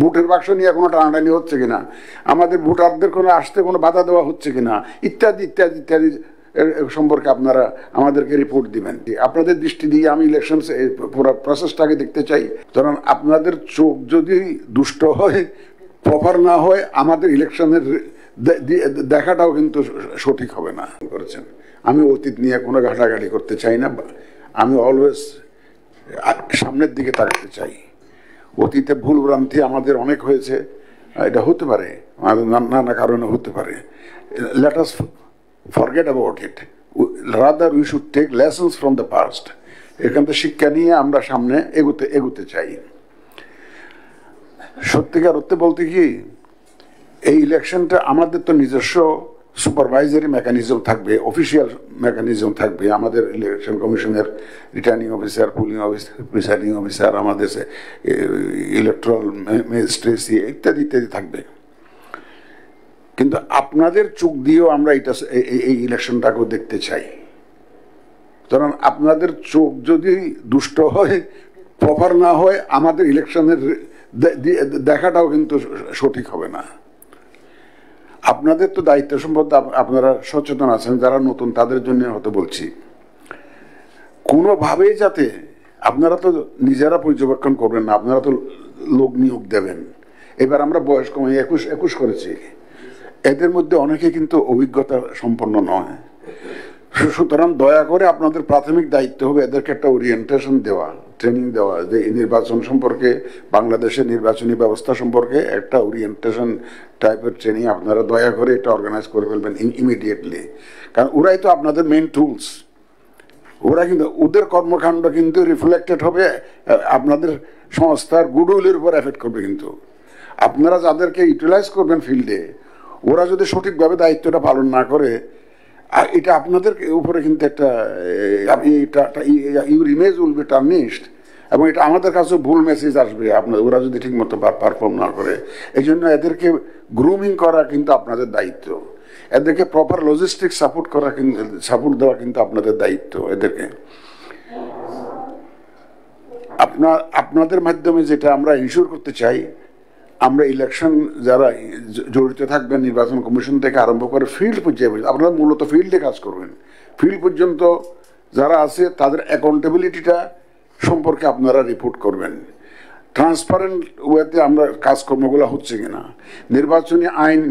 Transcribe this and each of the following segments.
ভোটের বাক্স নিয়ে কোনো টানাটানি হচ্ছে কিনা, আমাদের ভোটারদের কোনো আসতে কোনো বাধা দেওয়া হচ্ছে কিনা, ইত্যাদি ইত্যাদি ইত্যাদি সম্পর্কে আপনারা আমাদেরকে রিপোর্ট দিবেন। আপনাদের দৃষ্টি দিয়ে আমি ইলেকশন পুরো প্রসেসটাকে দেখতে চাই। কারণ আপনাদের চোখ যদি দুষ্ট হয়, প্রপার না হয়, আমাদের ইলেকশনের দেখাটাও কিন্তু সঠিক হবে না। করেছেন, আমি অতীত নিয়ে কোনো ঘাটাঘাটি করতে চাই না, আমি অলওয়েজ সামনের দিকে তাকাতে চাই। অতীতে ভুল ভ্রান্তি আমাদের অনেক হয়েছে, এটা হতে পারে, নানা কারণে হতে পারে। Let us forget about it, rather we should take lessons from the past। এখান থেকে শিক্ষা নিয়ে আমরা সামনে এগুতে চাই। সত্যিকার অর্থে বলতে কি, এই ইলেকশনটা আমাদের তো নিজস্ব সুপারভাইজারি মেকানিজম থাকবে, অফিসিয়াল মেকানিজম থাকবে। আমাদের ইলেকশন কমিশনের returning officer, pulling officer, presiding officer, আমাদের ইলেকট্রাল ম্যাজিস্ট্রেসি ইত্যাদি ইত্যাদি থাকবে। কিন্তু আপনাদের চোখ দিয়েও আমরা এই ইলেকশনটাকেও দেখতে চাই। কারণ আপনাদের চোখ যদি দুষ্ট হয়, প্রপার না হয়, আমাদের ইলেকশনের দেখাটাও কিন্তু সঠিক হবে না। আপনাদের তো দায়িত্ব সম্পর্কে আপনারা সচেতন আছেন, যারা নতুন তাদের জন্য হয়তো বলছি, কোনোভাবেই যাতে আপনারা তো নিজেরা পর্যবেক্ষণ করবেন না, আপনারা তো লোক নিয়োগ দেবেন। এবার আমরা বয়স কমিয়ে 21 করেছি, এদের মধ্যে অনেকে কিন্তু অভিজ্ঞতা সম্পন্ন নয়। সুতরাং দয়া করে আপনাদের প্রাথমিক দায়িত্ব হবে এদেরকে একটা ওরিয়েন্টেশন দেওয়া, ট্রেনিং দেওয়া, যে নির্বাচন সম্পর্কে, বাংলাদেশের নির্বাচনী ব্যবস্থা সম্পর্কে একটা ওরিয়েন্টেশন টাইপের ট্রেনিং আপনারা দয়া করে এটা অর্গানাইজ করে ফেলবেন ইমিডিয়েটলি। কারণ ওরাই তো আপনাদের মেইন টুলস, ওরা কিন্তু ওদের কর্মকাণ্ড কিন্তু রিফ্লেক্টেড হবে আপনাদের সংস্থার গুডউইলের উপর এফেক্ট করবে। কিন্তু আপনারা যাদেরকে ইউটিলাইজ করবেন ফিল্ডে, ওরা যদি সঠিকভাবে দায়িত্বটা পালন না করে, এটা আপনাদের উপরে কিন্তু একটা ইউর ইমেজ উইল বি টার্নিশড, এবং এটা আমাদের কাছে ভুল মেসেজ আসবে আপনার, ওরা যদি ঠিক মতো পারফর্ম না করে। এই জন্য এদেরকে গ্রুমিং করা কিন্তু আপনাদের দায়িত্ব, এদেরকে প্রপার লজিস্টিক সাপোর্ট দেওয়া কিন্তু আপনাদের দায়িত্ব। এদেরকে আপনাদের মাধ্যমে যেটা আমরা ইনশিওর করতে চাই, আমরা ইলেকশন যারা জড়িত থাকবেন, নির্বাচন কমিশন থেকে আরম্ভ করে ফিল্ড পর্যায়ে, আপনারা মূলত ফিল্ডে কাজ করবেন, ফিল্ড পর্যন্ত যারা আছে তাদের অ্যাকাউন্টেবিলিটিটা সম্পর্কে আপনারা রিপোর্ট করবেন। ট্রান্সপারেন্ট ওয়েতে আমরা কাজকর্মগুলো হচ্ছে কিনা, নির্বাচনী আইন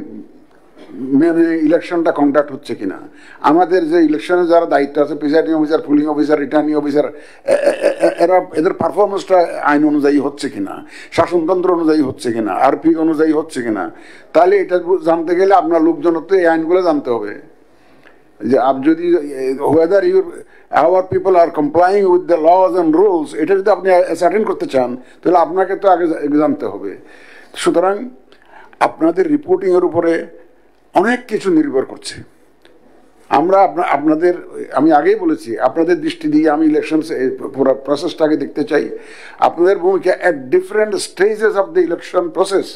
মেনে ইলেকশনটা কন্ডাক্ট হচ্ছে কিনা, আমাদের যে ইলেকশনে যারা দায়িত্ব আছে, presiding officer, pulling officer, returning officer, এদের পারফরমেন্সটা আইন অনুযায়ী হচ্ছে কিনা, শাসনতন্ত্র অনুযায়ী হচ্ছে কিনা, আরপি অনুযায়ী হচ্ছে কিনা। তাহলে এটা জানতে গেলে আপনার লোকজনত্ব এই আইনগুলো জানতে হবে, যে যদি whether our people are complying with the laws and rules, এটা যদি আপনি অ্যাসার্টেন করতে চান, তাহলে আপনাকে তো আগে জানতে হবে। সুতরাং আপনাদের রিপোর্টিংয়ের উপরে অনেক কিছু নির্ভর করছে। আমরা আপনাদের, আমি আগেই বলেছি, আপনাদের দৃষ্টি দিয়ে আমি ইলেকশন পুরো প্রসেসটাকে দেখতে চাই। আপনাদের ভূমিকা at different stages of the election process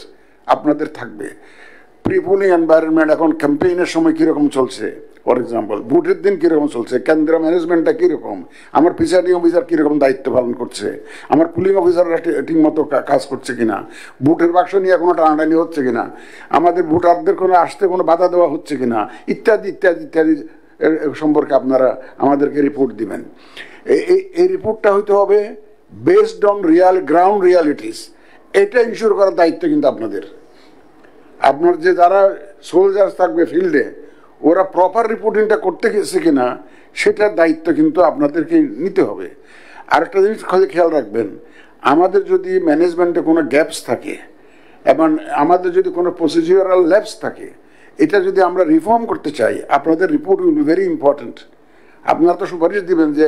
আপনাদের থাকবে। প্রি পোলিং এনভায়রনমেন্ট, এখন ক্যাম্পেইনের সময় কীরকম চলছে, ফর এক্সাম্পল ভোটের দিন কীরকম চলছে, কেন্দ্র ম্যানেজমেন্টটা কীরকম, আমার প্রিসাইডিং অফিসার কীরকম দায়িত্ব পালন করছে, আমার পুলিং অফিসাররা ঠিকমতো কাজ করছে কিনা, ভোটের বাক্স নিয়ে কোনো টানাটানি হচ্ছে কিনা, আমাদের ভোটারদের কোনো আসতে কোনো বাধা দেওয়া হচ্ছে কিনা, ইত্যাদি ইত্যাদি ইত্যাদি সম্পর্কে আপনারা আমাদেরকে রিপোর্ট দিবেন। এই রিপোর্টটা হইতে হবে বেসড অন গ্রাউন্ড রিয়ালিটিস। এটা ইনশিওর করার দায়িত্ব কিন্তু আপনাদের। আপনার যে যারা সোলজার্স থাকবে ফিল্ডে, ওরা প্রপার রিপোর্টিংটা করতে গেছে কিনা সেটার দায়িত্ব কিন্তু আপনাদেরকে নিতে হবে। আরেকটা জিনিস খেয়াল রাখবেন, আমাদের যদি ম্যানেজমেন্টে কোনো গ্যাপস থাকে এবং আমাদের যদি কোনো প্রসিডিউরাল ল্যাপস থাকে, এটা যদি আমরা রিফর্ম করতে চাই, আপনাদের report will be very important. আপনারা তো সুপারিশ দিবেন যে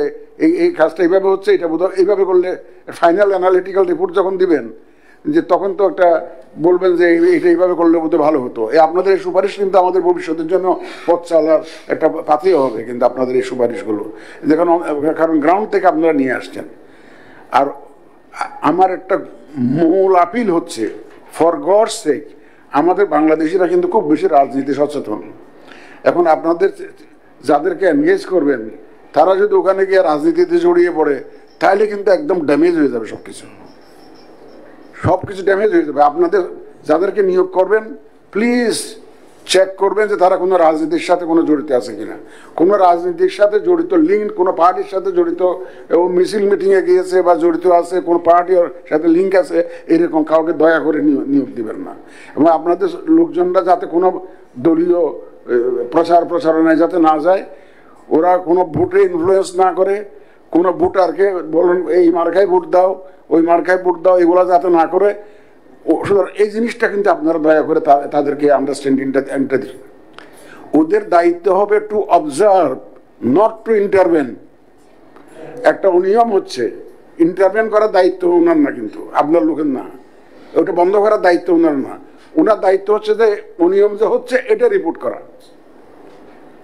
এই কাজটা এইভাবে হচ্ছে, এটা বোধহয় এইভাবে করলে, ফাইনাল অ্যানালিটিক্যাল রিপোর্ট যখন দিবেন, যে তখন তো একটা বলবেন যে এটা এইভাবে করলে বোধহয় ভালো হতো। আপনাদের এই সুপারিশ কিন্তু আমাদের ভবিষ্যতের জন্য পথ চলার একটা পাথেয় হবে কিন্তু আপনাদের এই সুপারিশগুলো, কারণ গ্রাউন্ড থেকে আপনারা নিয়ে আসছেন। আর আমার একটা মূল আপিল হচ্ছে, ফর গডস সেক, আমাদের বাংলাদেশিরা কিন্তু খুব বেশি রাজনীতি সচেতন। এখন আপনাদের যাদেরকে এনগেজ করবেন, তারা যদি ওখানে গিয়ে রাজনীতিতে জড়িয়ে পড়ে, তাহলে কিন্তু একদম ড্যামেজ হয়ে যাবে সব কিছু। সব কিছু ড্যামেজ হয়ে যাবে। আপনাদের যাদেরকে নিয়োগ করবেন প্লিজ চেক করবেন যে তারা কোনো রাজনীতির সাথে কোনো জড়িত আছে কিনা, কোনো রাজনীতির সাথে জড়িত লিঙ্ক, কোনো পার্টির সাথে জড়িত মিছিল মিটিংয়ে গিয়েছে বা জড়িত আছে, কোনো পার্টির সাথে লিঙ্ক আছে, এরকম কাউকে দয়া করে নিয়োগ দিবেন না। এবং আপনাদের লোকজনরা যাতে কোনো দলীয় প্রচারণায় যাতে না যায়, ওরা কোনো ভোটে ইনফ্লুয়েন্স না করে, কোনো ভোটারকে বলেন এই মার্কায় ভোট দাও, ওই মার্কায় ভোট দাও, এগুলো যাতে না করে। সুতরাং এই জিনিসটা কিন্তু আপনারা দয়া করে তাদেরকে আন্ডারস্ট্যান্ডিংটা দিন। ওদের দায়িত্ব হবে to observe, not to intervene. একটা অনিয়ম হচ্ছে, ইন্টারভেন করার দায়িত্ব ওনার না, কিন্তু আপনার লোকের না। ওটা বন্ধ করার দায়িত্ব ওনার না। ওনার দায়িত্ব হচ্ছে যে অনিয়ম যে হচ্ছে এটা রিপোর্ট করা,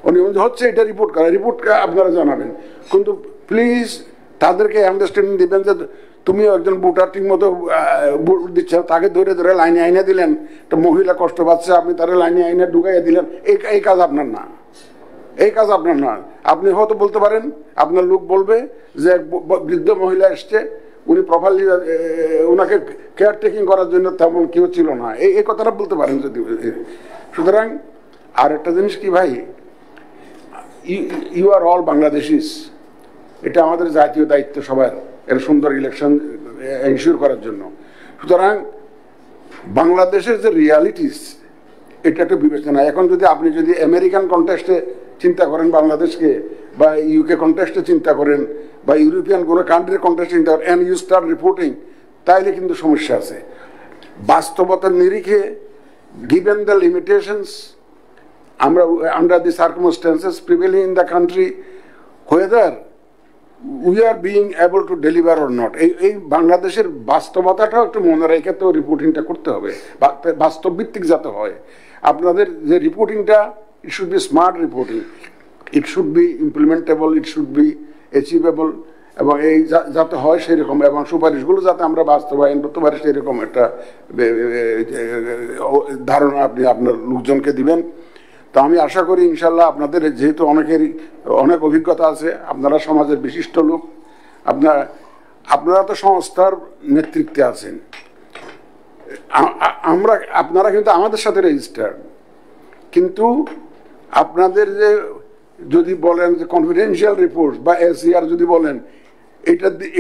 অনিয়ম যে হচ্ছে এটা রিপোর্ট করা। রিপোর্ট আপনারা জানাবেন, কিন্তু প্লিজ তাদেরকে আন্ডারস্ট্যান্ডিং দিবেন যে তুমিও একজন ভোটার ঠিক মতো ভোট দিচ্ছেন, তাকে ধরে ধরে লাইনে আইনে দিলেন, একটা মহিলা কষ্ট পাচ্ছে, আপনি তারা লাইনে আইনে ঢুকাইয়া দিলেন, এই কাজ আপনার না, এই কাজ আপনার না। আপনি হয়তো বলতে পারেন, আপনার লোক বলবে যে বৃদ্ধ মহিলা এসছে, উনি প্রপারলি ওনাকে কেয়ারটেকিং করার জন্য তেমন কেউ ছিল না, এই কথাটা বলতে পারেন যদি। সুতরাং আর একটা জিনিস কি ভাই, ইউ আর অল বাংলাদেশিস, এটা আমাদের জাতীয় দায়িত্ব সবার, এর সুন্দর ইলেকশন এনশিওর করার জন্য। সুতরাং বাংলাদেশের যে রিয়ালিটিস, এটা একটু বিবেচনা। এখন যদি আপনি যদি আমেরিকান কন্টেস্টে চিন্তা করেন বাংলাদেশকে, বা ইউকে কন্টেস্টে চিন্তা করেন, বা ইউরোপিয়ান কোনো কান্ট্রির কন্টেস্টে চিন্তা করেন, অ্যান্ড ইউ স্টার্ট রিপোর্টিং, তাইলে কিন্তু সমস্যা আছে। বাস্তবতার নিরিখে, গিভেন দ্য লিমিটেশনস, আমরা under the circumstances prevailing in the country, whether we are being able to deliver or not, এই বাংলাদেশের বাস্তবতাটাও একটু মনে রেখে তো রিপোর্টিংটা করতে হবে, বাস্তব ভিত্তিক যাতে হয়। আপনাদের যে রিপোর্টিংটা, it should be smart reporting, it should be implementable, it should be achievable, এবং এই যাতে হয় সেরকম, এবং সুপারিশগুলো যাতে আমরা বাস্তবায়ন করতে পারি সেরকম একটা ধারণা আপনি আপনার লোকজনকে দিবেন। তো আমি আশা করি ইনশাল্লাহ আপনাদের, যেহেতু অনেকেরই অনেক অভিজ্ঞতা আছে, আপনারা সমাজের বিশিষ্ট লোক, আপনারা তো সংস্থার নেতৃত্বে আছেন, আপনারা কিন্তু আমাদের সাথে রেজিস্টার্ড, কিন্তু আপনাদের যে যদি বলেন যে কনফিডেন্সিয়াল রিপোর্ট বা এসিআর যদি বলেন,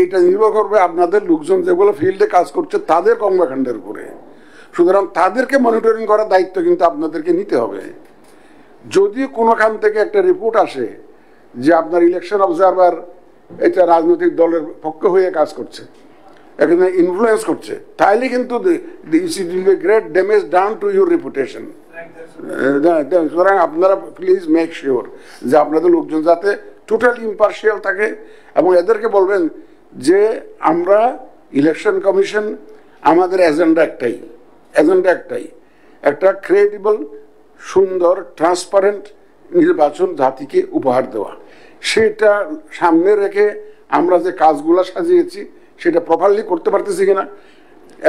এটা নির্ভর করবে আপনাদের লোকজন যেগুলো ফিল্ডে কাজ করছে তাদের কর্মকাণ্ডের উপরে। সুতরাং তাদেরকে মনিটরিং করার দায়িত্ব কিন্তু আপনাদেরকে নিতে হবে। যদি কোনোখান থেকে একটা রিপোর্ট আসে যে আপনার ইলেকশন অবজারভার এটা রাজনৈতিক দলের পক্ষে হয়ে কাজ করছে, এখানে ইনফ্লুয়েন্স করছে, তাহলে কিন্তু great damage done to your reputation. সুতরাং আপনারা প্লিজ মেক শিওর যে আপনাদের লোকজন যাতে টোটালি ইম্পার্শিয়াল থাকে, এবং এদেরকে বলবেন যে আমরা ইলেকশন কমিশন, আমাদের এজেন্ডা একটাই, একটা ক্রেডিবল, সুন্দর, ট্রান্সপারেন্ট নির্বাচন জাতিকে উপহার দেওয়া। সেটা সামনে রেখে আমরা যে কাজগুলো সাজিয়েছি সেটা প্রপারলি করতে পারতেছি কিনা,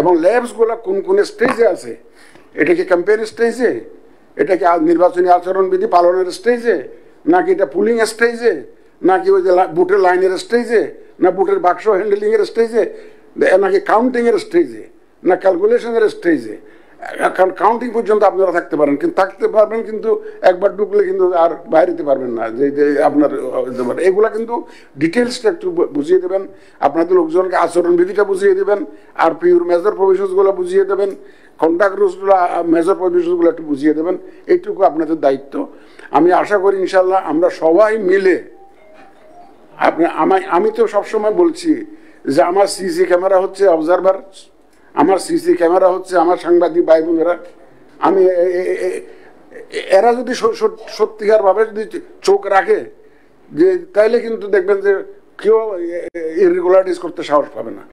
এবং ল্যাবসগুলো কোন কোন স্টেজে আছে, এটা কি ক্যাম্পেইন স্টেজে, এটা কি নির্বাচনী আচরণবিধি পালনের স্টেজে, নাকি এটা পুলিং স্টেজে, নাকি ওই যে বুটের লাইনের স্টেজে, না বুটের বাক্স হ্যান্ডেলিংয়ের স্টেজে, নাকি কাউন্টিংয়ের স্টেজে, না ক্যালকুলেশনের স্টেজে। কারণ কাউন্টিং পর্যন্ত আপনারা থাকতে পারবেন, কিন্তু একবার ঢুকলে কিন্তু আর বাইরেতে পারবেন না। যে আপনার এগুলা কিন্তু ডিটেলসটা একটু বুঝিয়ে দেবেন, আপনাদের লোকজনকে আচরণবিধিটা বুঝিয়ে দেবেন, আর পিওর মেজর প্রভিশনসগুলো বুঝিয়ে দেবেন, কন্ট্যাক্ট রুলসগুলো, মেজর প্রভিশনসগুলো একটু বুঝিয়ে দেবেন। এইটুকু আপনাদের দায়িত্ব। আমি আশা করি ইনশাল্লাহ আমরা সবাই মিলে, আমি তো সবসময় বলছি যে আমার সিসি ক্যামেরা হচ্ছে অবজারভার, আমার সিসি ক্যামেরা হচ্ছে আমার সাংবাদিক ভাই বোনেরা। এরা যদি সত্যিকার ভাবে যদি চোখ রাখে, যে তাইলে কিন্তু দেখবেন যে কেউ ইরেগুলারিটিস করতে সাহস পাবে না।